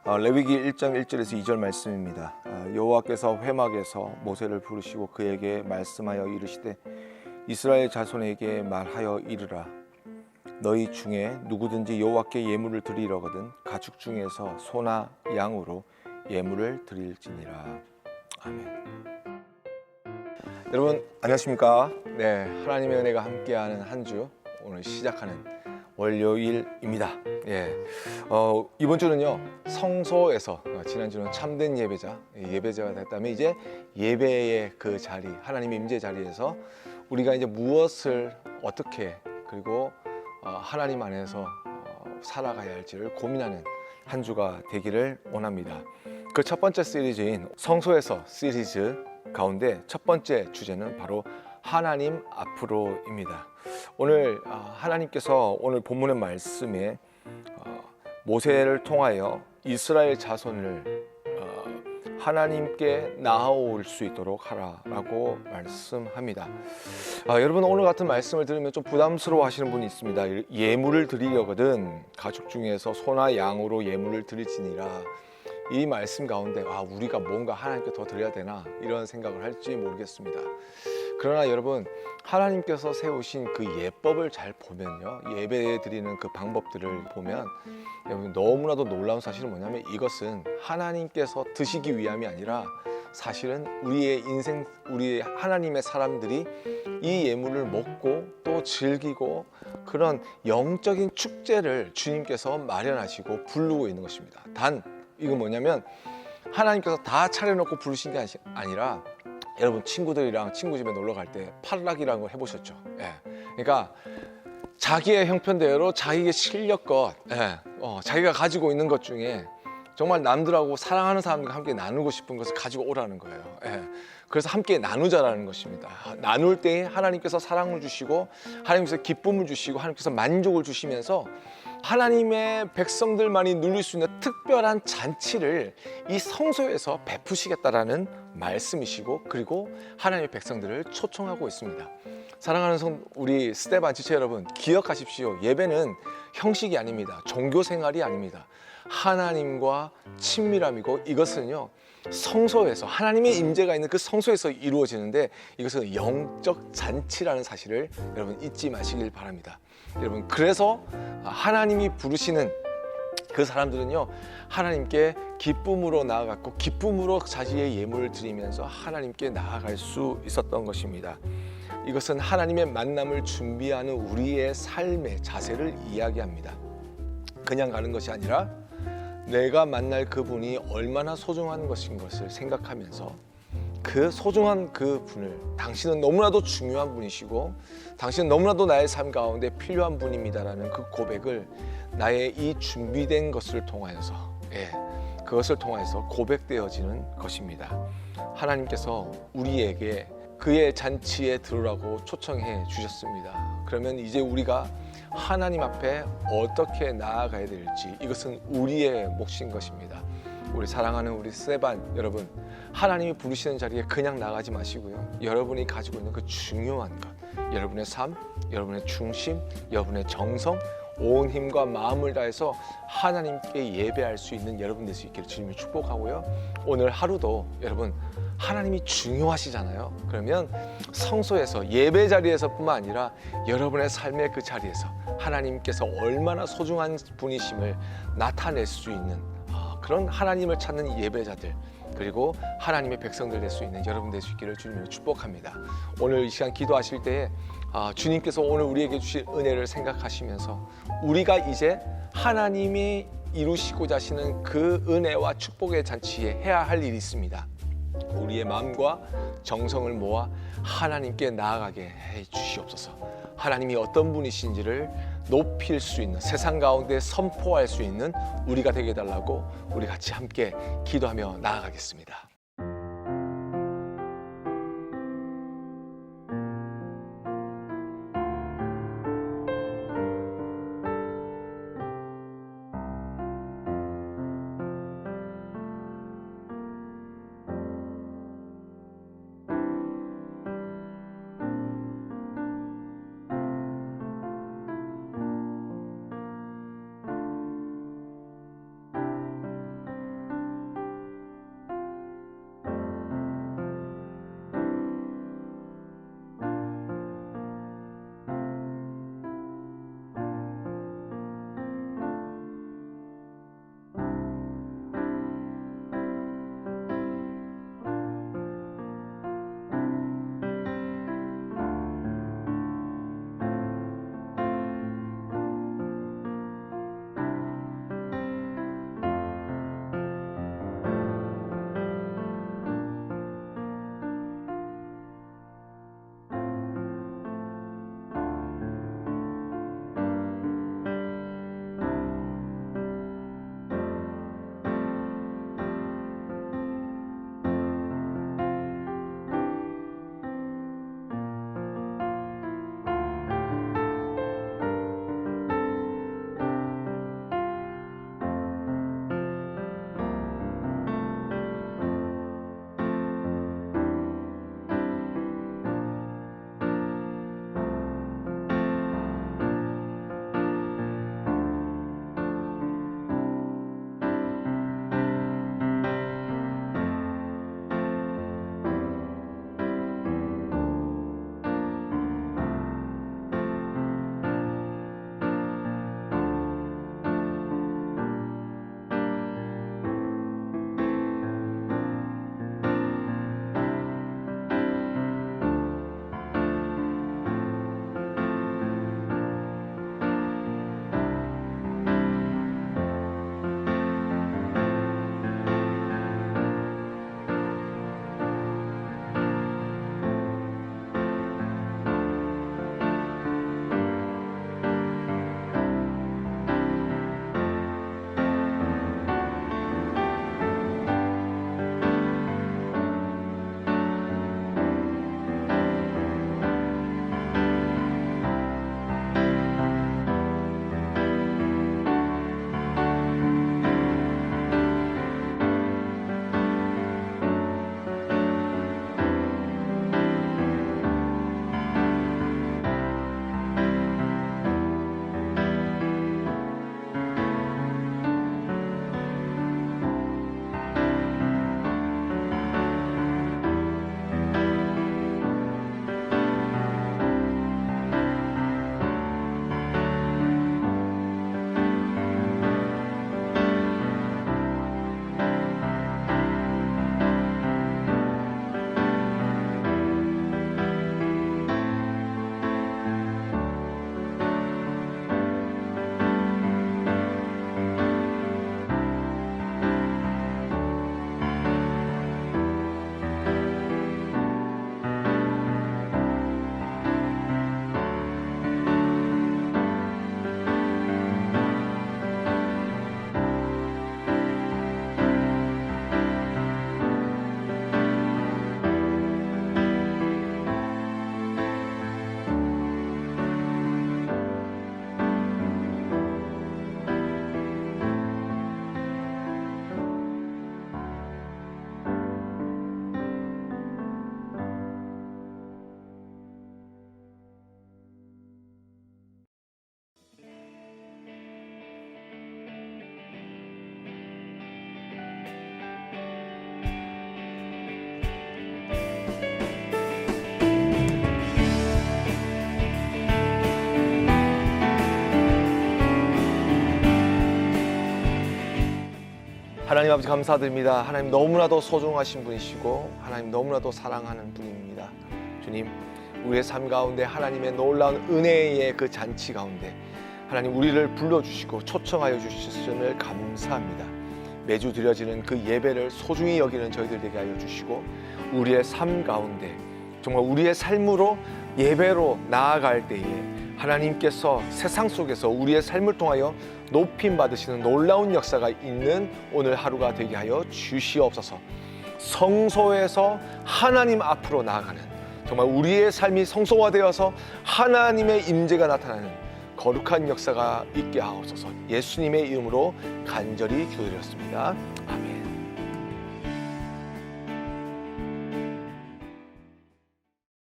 레위기 1장 1절에서 2절 말씀입니다. 여호와께서 회막에서 모세를 부르시고 그에게 말씀하여 이르시되 이스라엘 자손에게 말하여 이르라. 너희 중에 누구든지 여호와께 예물을 드리려거든 가축 중에서 소나 양으로 예물을 드릴지니라. 아멘. 여러분 안녕하십니까? 네, 하나님의 은혜가 함께하는 한 주 오늘 시작하는 월요일입니다. 이번 주는요 성소에서 지난주는 참된 예배자가 됐다면 이제 예배의 그 자리, 하나님의 임재 자리에서 우리가 이제 무엇을 어떻게 그리고 하나님 안에서 살아가야 할지를 고민하는 한 주가 되기를 원합니다. 그 첫 번째 시리즈인 성소에서 시리즈 가운데 첫 번째 주제는 바로 하나님 앞으로입니다. 오늘 하나님께서 오늘 본문의 말씀에 모세를 통하여 이스라엘 자손을 하나님께 나아올 수 있도록 하라라고 말씀합니다. 여러분 오늘 같은 말씀을 들으면 좀 부담스러워 하시는 분이 있습니다. 예물을 드리려거든 가축 중에서 소나 양으로 예물을 드릴지니라. 이 말씀 가운데 우리가 뭔가 하나님께 더 드려야 되나 이런 생각을 할지 모르겠습니다. 그러나 여러분 하나님께서 세우신 그 예법을 잘 보면요, 예배 드리는 그 방법들을 보면 여러분 너무나도 놀라운 사실은 뭐냐면 이것은 하나님께서 드시기 위함이 아니라 사실은 우리의 인생, 우리 하나님의 사람들이 이 예물을 먹고 또 즐기고 그런 영적인 축제를 주님께서 마련하시고 부르고 있는 것입니다. 단 이건 뭐냐면 하나님께서 다 차려놓고 부르신 게 아니라 여러분 친구들이랑 친구 집에 놀러 갈 때 팔락이라는 걸 해보셨죠? 그러니까 자기의 형편대로 자기의 실력껏 자기가 가지고 있는 것 중에 정말 남들하고 사랑하는 사람들과 함께 나누고 싶은 것을 가지고 오라는 거예요. 그래서 함께 나누자라는 것입니다. 나눌 때 하나님께서 사랑을 주시고 하나님께서 기쁨을 주시고 하나님께서 만족을 주시면서 하나님의 백성들만이 누릴 수 있는 특별한 잔치를 이 성소에서 베푸시겠다라는 말씀이시고 그리고 하나님의 백성들을 초청하고 있습니다. 사랑하는 우리 스테반 지체 여러분, 기억하십시오. 예배는 형식이 아닙니다. 종교 생활이 아닙니다. 하나님과 친밀함이고 이것은요 성소에서 하나님의 임재가 있는 그 성소에서 이루어지는데 이것은 영적 잔치라는 사실을 여러분 잊지 마시길 바랍니다. 여러분 그래서 하나님이 부르시는 그 사람들은요 하나님께 기쁨으로 나아갔고 기쁨으로 자기의 예물을 드리면서 하나님께 나아갈 수 있었던 것입니다. 이것은 하나님의 만남을 준비하는 우리의 삶의 자세를 이야기합니다. 그냥 가는 것이 아니라 내가 만날 그분이 얼마나 소중한 것인 것을 생각하면서 그 소중한 그 분을 당신은 너무나도 중요한 분이시고 당신은 너무나도 나의 삶 가운데 필요한 분입니다라는 그 고백을 나의 이 준비된 것을 통하여서 그것을 통해서 고백되어지는 것입니다. 하나님께서 우리에게 그의 잔치에 들어오라고 초청해 주셨습니다. 그러면 이제 우리가 하나님 앞에 어떻게 나아가야 될지 이것은 우리의 몫인 것입니다. 우리 사랑하는 우리 스테반 여러분, 하나님이 부르시는 자리에 그냥 나가지 마시고요. 여러분이 가지고 있는 그 중요한 것, 여러분의 삶, 여러분의 중심, 여러분의 정성, 온 힘과 마음을 다해서 하나님께 예배할 수 있는 여러분 될 수 있기를 주님을 축복하고요. 오늘 하루도 여러분 하나님이 중요하시잖아요. 그러면 성소에서 예배 자리에서뿐만 아니라 여러분의 삶의 그 자리에서 하나님께서 얼마나 소중한 분이심을 나타낼 수 있는 그런 하나님을 찾는 예배자들 그리고 하나님의 백성들 될 수 있는 여러분 될 수 있기를 주님으로 축복합니다. 오늘 이 시간 기도하실 때에 주님께서 오늘 우리에게 주실 은혜를 생각하시면서 우리가 이제 하나님이 이루시고자 하시는 그 은혜와 축복의 잔치에 해야 할 일이 있습니다. 우리의 마음과 정성을 모아 하나님께 나아가게 해 주시옵소서. 하나님이 어떤 분이신지를 높일 수 있는 세상 가운데 선포할 수 있는 우리가 되게 해달라고 우리 같이 함께 기도하며 나아가겠습니다. 하나님 아버지 감사드립니다. 하나님 너무나도 소중하신 분이시고 하나님 너무나도 사랑하는 분입니다. 주님, 우리의 삶 가운데 하나님의 놀라운 은혜의 그 잔치 가운데 하나님 우리를 불러주시고 초청하여 주셨음을 감사합니다. 매주 드려지는 그 예배를 소중히 여기는 저희들 되게 하여 주시고 우리의 삶 가운데 정말 우리의 삶으로 예배로 나아갈 때에 하나님께서 세상 속에서 우리의 삶을 통하여 높임 받으시는 놀라운 역사가 있는 오늘 하루가 되게 하여 주시옵소서. 성소에서 하나님 앞으로 나아가는 정말 우리의 삶이 성소화되어서 하나님의 임재가 나타나는 거룩한 역사가 있게 하옵소서. 예수님의 이름으로 간절히 기도드렸습니다. 아멘.